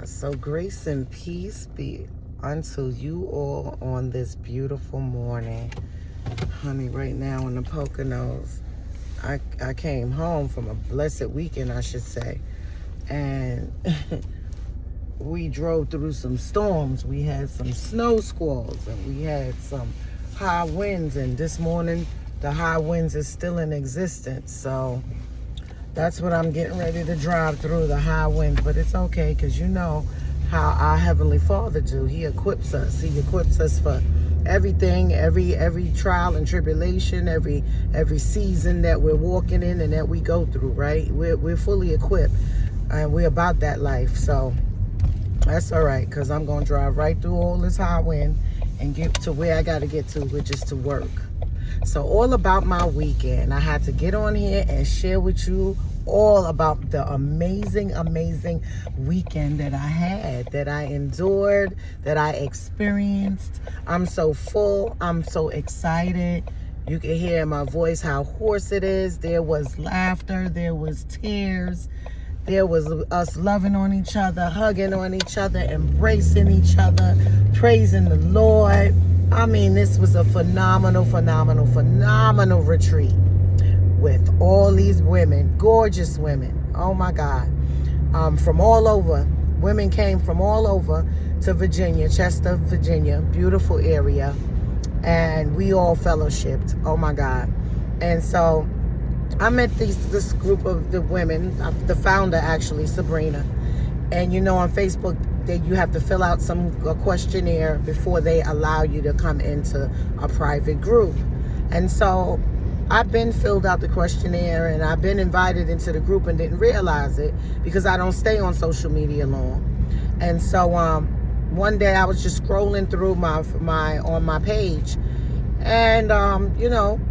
So grace and peace be unto you all on this beautiful morning. Honey, right now in the Poconos, I came home from a blessed weekend, I should say. And we drove through some storms. We had some snow squalls and we had some high winds. And this morning, the high winds is still in existence. So that's what I'm getting ready to drive through, the high winds. But it's okay, because you know how our Heavenly Father do. He equips us. He equips us for everything, every trial and tribulation, every season that we're walking in and that we go through, right? We're fully equipped, and we're about that life. So that's all right, because I'm going to drive right through all this high wind and get to where I got to get to, which is to work. So all about my weekend. I had to get on here and share with you all about the amazing weekend that I had, that I endured, that I experienced. I'm so full. I'm so excited. You can hear in my voice how hoarse it is. There was laughter. There was tears. There was us loving on each other, hugging on each other, embracing each other, praising the Lord. I mean, this was a phenomenal retreat with all these women, gorgeous women. Oh my God. From all over. Women came from all over to Virginia, Chester, Virginia, beautiful area. And we all fellowshipped. Oh my God. And so I met this group of the women, the founder actually, Sabrina. And you know, on Facebook, you have to fill out a questionnaire before they allow you to come into a private group. And so I've been filled out the questionnaire and I've been invited into the group and didn't realize it because I don't stay on social media long. And so one day I was just scrolling through on my page and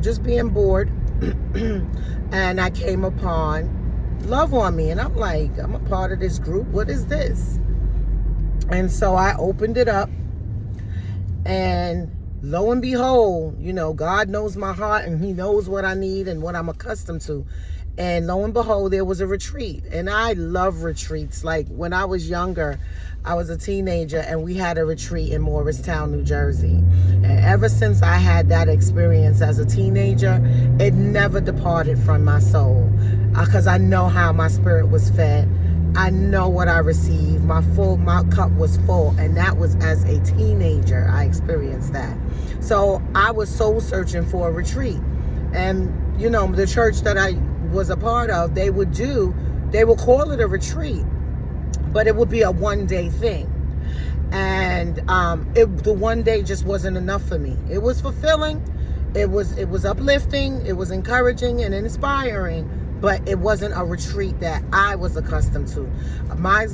just being bored and I came upon Love on Me, and I'm like, I'm a part of this group. What is this? And so I opened it up, and lo and behold, God knows my heart and he knows what I need and what I'm accustomed to. And lo and behold, there was a retreat. And I love retreats. Like when I was younger, I was a teenager and we had a retreat in Morristown, New Jersey. And ever since I had that experience as a teenager, it never departed from my soul. Because I know how my spirit was fed. I know what I received. My cup was full. And that was as a teenager, I experienced that. So I was soul searching for a retreat. And, the church that I was a part of, they would call it a retreat, but it would be a one-day thing. And the one day just wasn't enough for me. It was fulfilling. It was uplifting. It was encouraging and inspiring. But it wasn't a retreat that I was accustomed to. My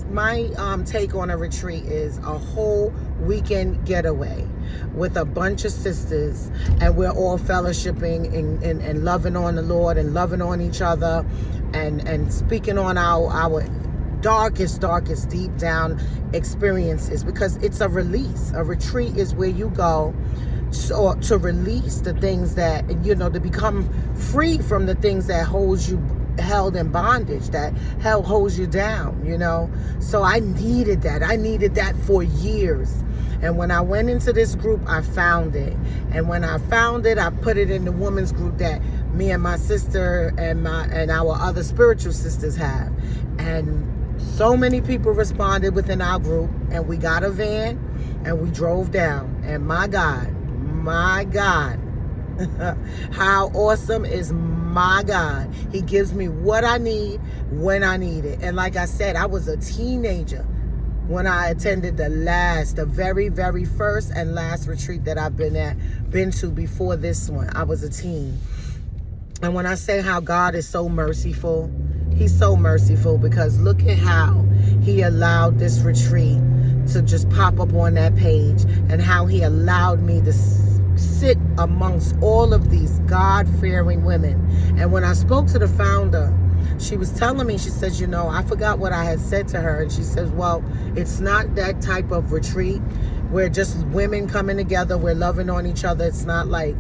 take on a retreat is a whole weekend getaway with a bunch of sisters, and we're all fellowshipping and loving on the Lord and loving on each other and speaking on our darkest, deep down experiences, because it's a release. A retreat is where you go to release the things that, to become free from the things that holds you held in bondage, that holds you down, So I needed that. I needed that for years. And when I went into this group, I found it. And when I found it, I put it in the women's group that me and my sister and our other spiritual sisters have. And so many people responded within our group, and we got a van and we drove down. And my God, how awesome is my God. He gives me what I need when I need it. And like I said, I was a teenager when I attended the very, very first and last retreat that I've been to before this one. I was a teen. And when I say how God is so merciful, he's so merciful, because look at how he allowed this retreat to just pop up on that page, and how he allowed me to sit amongst all of these God-fearing women. And when I spoke to the founder, she was telling me, she says, I forgot what I had said to her. And she says, well, it's not that type of retreat. We're just women coming together. We're loving on each other. It's not like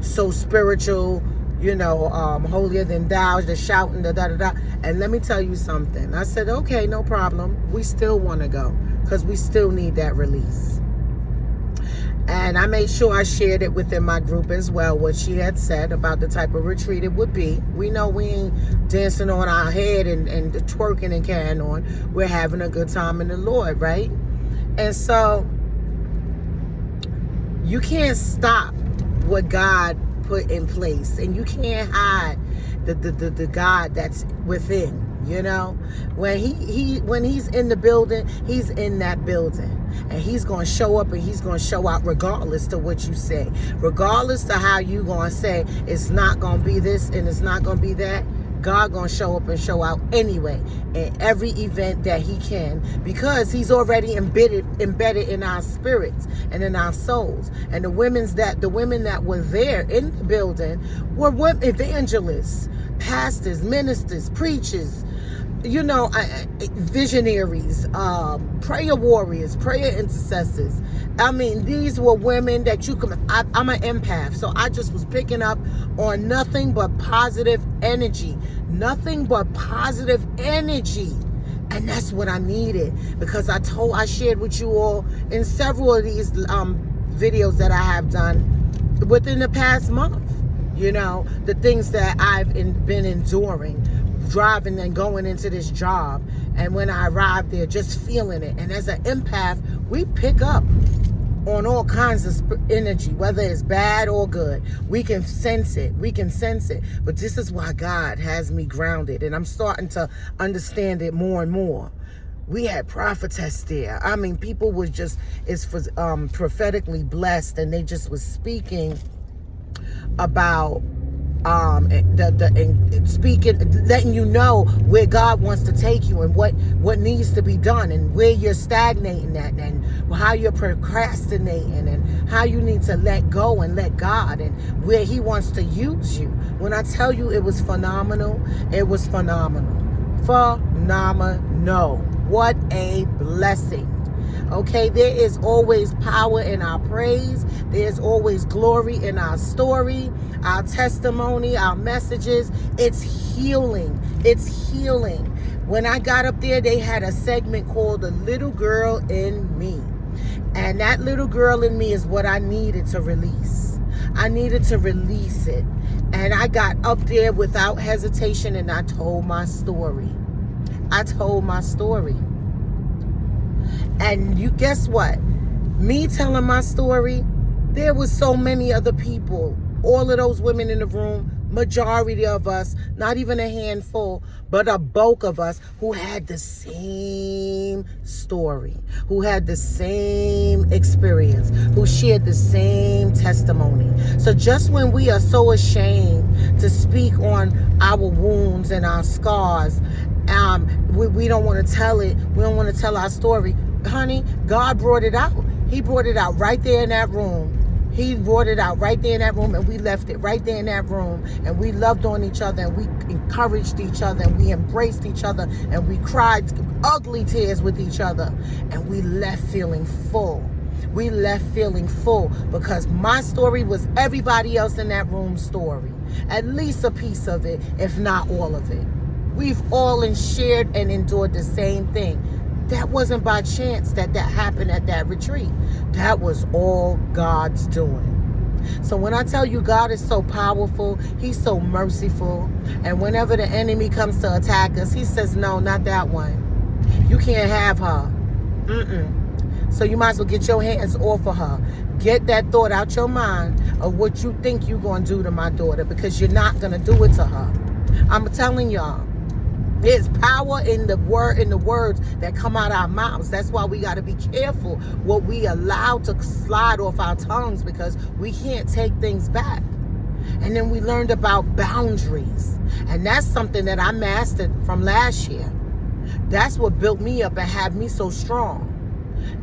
so spiritual. holier than thou, the shouting, the da-da-da. And let me tell you something. I said, okay, no problem. We still want to go because we still need that release. And I made sure I shared it within my group as well, what she had said about the type of retreat it would be. We know we ain't dancing on our head and twerking and carrying on. We're having a good time in the Lord, right? And so you can't stop what God put in place, and you can't hide the God that's within. When he's in the building, he's in that building, and he's going to show up and he's going to show out regardless to what you say, regardless to how you going to say it's not going to be this and it's not going to be that. God going to show up and show out anyway in every event that he can, because he's already embedded in our spirits and in our souls. And the women that were there in the building were evangelists, pastors, ministers, preachers, visionaries, prayer warriors, prayer intercessors. I mean, these were women that I'm an empath, so I just was picking up on nothing but positive energy. Nothing but positive energy. And that's what I needed, because I shared with you all in several of these videos that I have done within the past month, the things that I've been enduring, driving and going into this job. And when I arrived there, just feeling it. And as an empath, we pick up on all kinds of energy, whether it's bad or good. We can sense it. But this is why God has me grounded, and I'm starting to understand it more and more. We had prophetess there. I mean, people was just prophetically blessed, and they just was speaking about speaking, letting you know where God wants to take you and what needs to be done, and where you're stagnating at, and how you're procrastinating, and how you need to let go and let God, and where he wants to use you. When I tell you it was phenomenal, it was phenomenal. Phenomenal. What a blessing. Okay, there is always power in our praise. There's always glory in our story, our testimony, our messages. It's healing. When I got up there, they had a segment called The Little Girl in Me. And that little girl in me is what I needed to release. I needed to release it. And I got up there without hesitation, and I told my story. And you guess what? Me telling my story, there was so many other people, all of those women in the room, majority of us, not even a handful, but a bulk of us who had the same story, who had the same experience, who shared the same testimony. So just when we are so ashamed to speak on our wounds and our scars, we don't want to tell it. We don't want to tell our story. Honey, God brought it out. He brought it out right there in that room. He brought it out right there in that room, and we left it right there in that room, and we loved on each other, and we encouraged each other, and we embraced each other, and we cried ugly tears with each other, and we left feeling full. Because my story was everybody else in that room's story. At least a piece of it, if not all of it. We've all shared and endured the same thing. That wasn't by chance that happened at that retreat. That was all God's doing. So when I tell you God is so powerful, he's so merciful, and whenever the enemy comes to attack us, he says, no, not that one. You can't have her. So you might as well get your hands off of her. Get that thought out your mind of what you think you're going to do to my daughter, because you're not going to do it to her. I'm telling y'all. There's power in the words that come out our mouths. That's why we got to be careful what we allow to slide off our tongues, because we can't take things back. And then we learned about boundaries. And that's something that I mastered from last year. That's what built me up and had me so strong.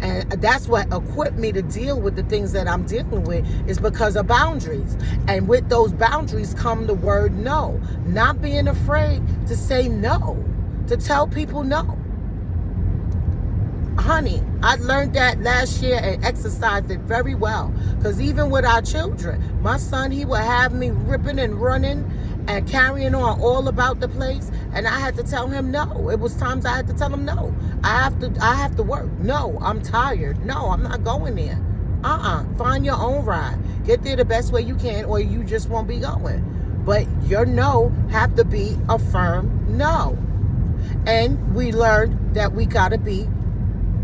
And that's what equipped me to deal with the things that I'm dealing with, is because of boundaries. And with those boundaries come the word no. Not being afraid to say no, to tell people no. honey, I learned that last year and exercised it very well. Because even with our children, my son, he would have me ripping and running and carrying on all about the place. And I had to tell him no. It was times I had to tell him no. I have to work. No, I'm tired. No, I'm not going there. Find your own ride. Get there the best way you can, or you just won't be going. But your no have to be a firm no. And we learned that we got to be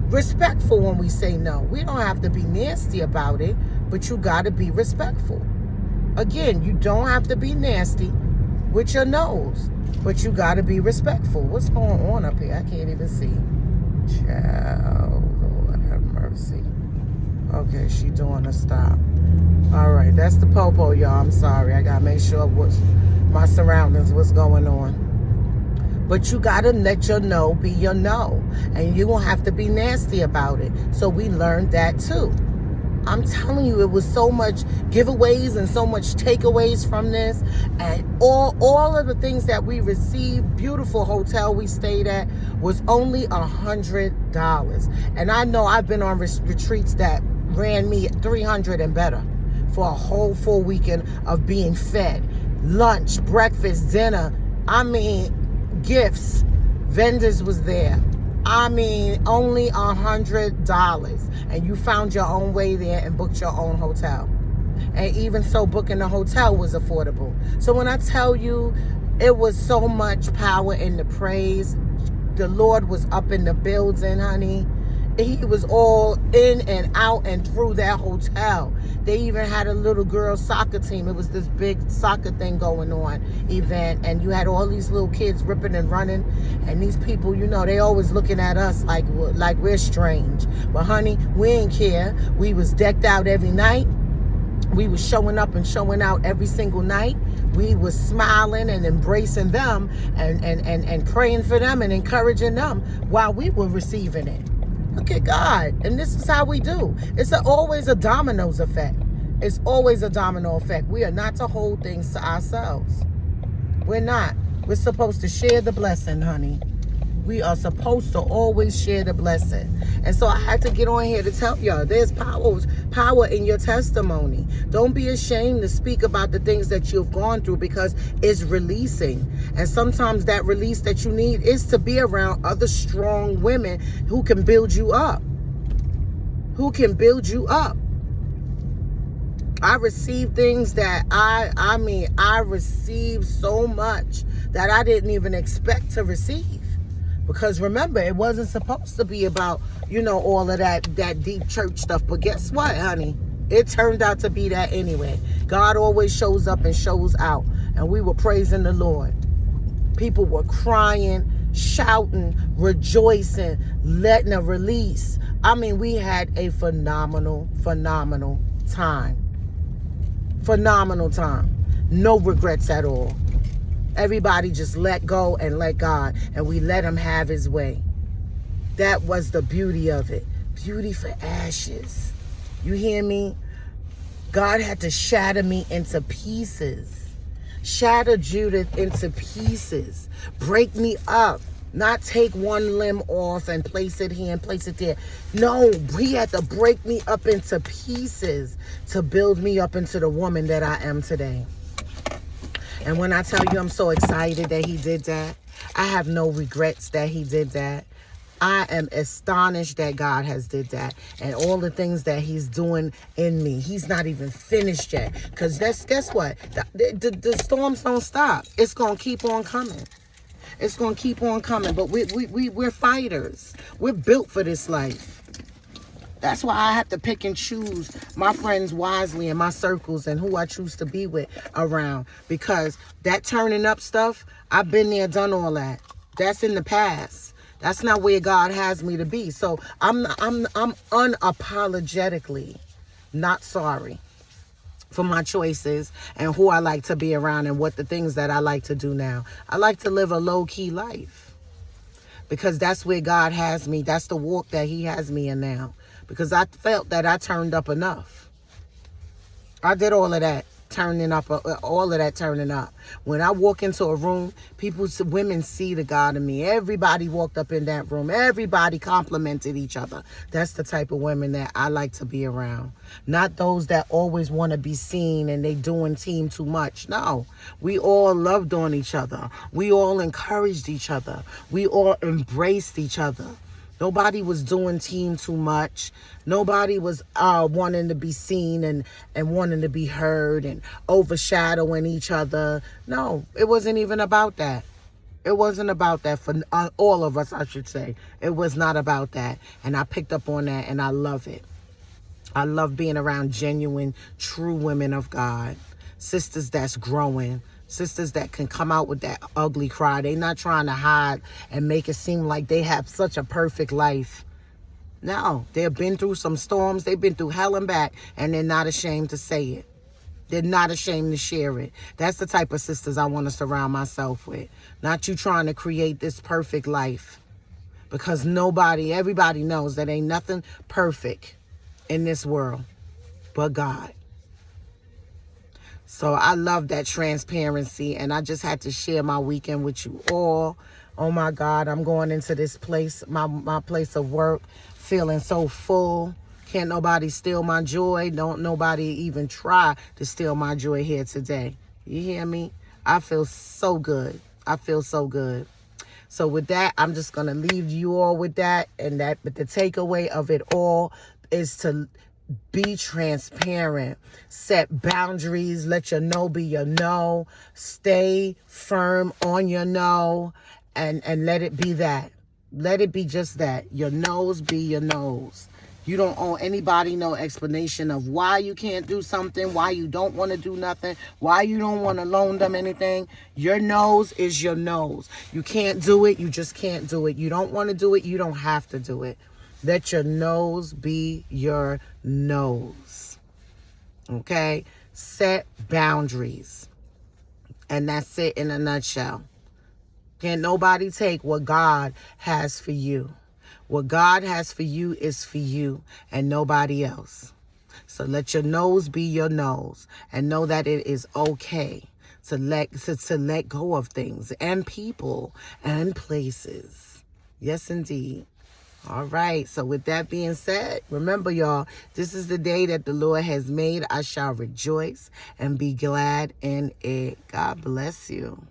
respectful when we say no. We don't have to be nasty about it, but you got to be respectful. Again, you don't have to be nasty with your no's, but you got to be respectful. What's going on up here? I can't even see. Child, Lord have mercy. Okay, she doing a stop. All right, that's the popo, y'all. I'm sorry. I got to make sure what's my surroundings, what's going on. But you got to let your no be your no. And you don't have to be nasty about it. So we learned that too. I'm telling you, it was so much giveaways and so much takeaways from this. And all of the things that we received, beautiful hotel we stayed at, was only $100. And I know I've been on retreats that ran me $300 and better for a whole full weekend of being fed. Lunch, breakfast, dinner. I mean, gifts, vendors was there. I mean, only $100, and you found your own way there and booked your own hotel. And even so, booking the hotel was affordable. So when I tell you, it was so much power in the praise. The Lord was up in the building, honey. He was all in and out and through that hotel. They even had a little girl soccer team. It was this big soccer thing going on, event. And you had all these little kids ripping and running. And these people, you know, they always looking at us like we're strange. But honey, we ain't care. We was decked out every night. We was showing up and showing out every single night. We was smiling and embracing them and praying for them and encouraging them while we were receiving it. Look at God. And this is how we do. It's always a dominoes effect. It's always a domino effect. We are not to hold things to ourselves. We're not. We're supposed to share the blessing, honey. We are supposed to always share the blessing. And so I had to get on here to tell y'all, there's power in your testimony. Don't be ashamed to speak about the things that you've gone through, because it's releasing. And sometimes that release that you need is to be around other strong women who can build you up. Who can build you up. I received things that I received so much that I didn't even expect to receive. Because remember, it wasn't supposed to be about, you know, all of that deep church stuff. But guess what, honey? It turned out to be that anyway. God always shows up and shows out. And we were praising the Lord. People were crying, shouting, rejoicing, letting a release. I mean, we had a phenomenal time. Phenomenal time. No regrets at all. Everybody just let go and let God, and we let him have his way. That was the beauty of it. Beauty for ashes. You hear me? God had to shatter me into pieces. Shatter Judith into pieces. Break me up. Not take one limb off and place it here and place it there. No, he had to break me up into pieces to build me up into the woman that I am today. And when I tell you I'm so excited that he did that, I have no regrets that he did that. I am astonished that God has did that. And all the things that he's doing in me. He's not even finished yet. Because guess what? The storms don't stop. It's going to keep on coming. It's going to keep on coming. But we're fighters. We're built for this life. That's why I have to pick and choose my friends wisely in my circles and who I choose to be with around. Because that turning up stuff, I've been there, done all that. That's in the past. That's not where God has me to be. So I'm unapologetically not sorry for my choices and who I like to be around and what the things that I like to do now. I like to live a low-key life because that's where God has me. That's the walk that he has me in now. Because I felt that I turned up enough. I did all of that turning up, all of that turning up. When I walk into a room, women see the God in me. Everybody walked up in that room. Everybody complimented each other. That's the type of women that I like to be around. Not those that always want to be seen and they doing team too much. No, we all loved on each other. We all encouraged each other. We all embraced each other. Nobody was doing team too much. Nobody was wanting to be seen and wanting to be heard and overshadowing each other. No, it wasn't even about that. It wasn't about that for all of us, I should say. It was not about that. And I picked up on that, and I love it. I love being around genuine, true women of God. Sisters that's growing. Sisters that can come out with that ugly cry. They not trying to hide and make it seem like they have such a perfect life. No, they've been through some storms. They've been through hell and back, and they're not ashamed to say it. They're not ashamed to share it. That's the type of sisters I want to surround myself with. Not you trying to create this perfect life. Because everybody knows that ain't nothing perfect in this world but God. So I love that transparency, and I just had to share my weekend with you all. Oh my God, I'm going into this place, my place of work, feeling so full. Can't nobody steal my joy. Don't nobody even try to steal my joy here today. You hear me? I feel so good. I feel so good. So with that, I'm just going to leave you all with that. But the takeaway of it all is to be transparent, set boundaries, let your no be your no, stay firm on your no, and let it be that. Let it be just that. Your no's be your no's. You don't owe anybody no explanation of why you can't do something, why you don't want to do nothing, why you don't want to loan them anything. Your no's is your no's. You can't do it, you just can't do it. You don't want to do it, you don't have to do it. Let your no's be your no's. Okay? Set boundaries. And that's it in a nutshell. Can't nobody take what God has for you. What God has for you is for you and nobody else. So let your no's be your no's, and know that it is okay to let go of things and people and places. Yes, indeed. All right. So with that being said, remember, y'all, this is the day that the Lord has made. I shall rejoice and be glad in it. God bless you.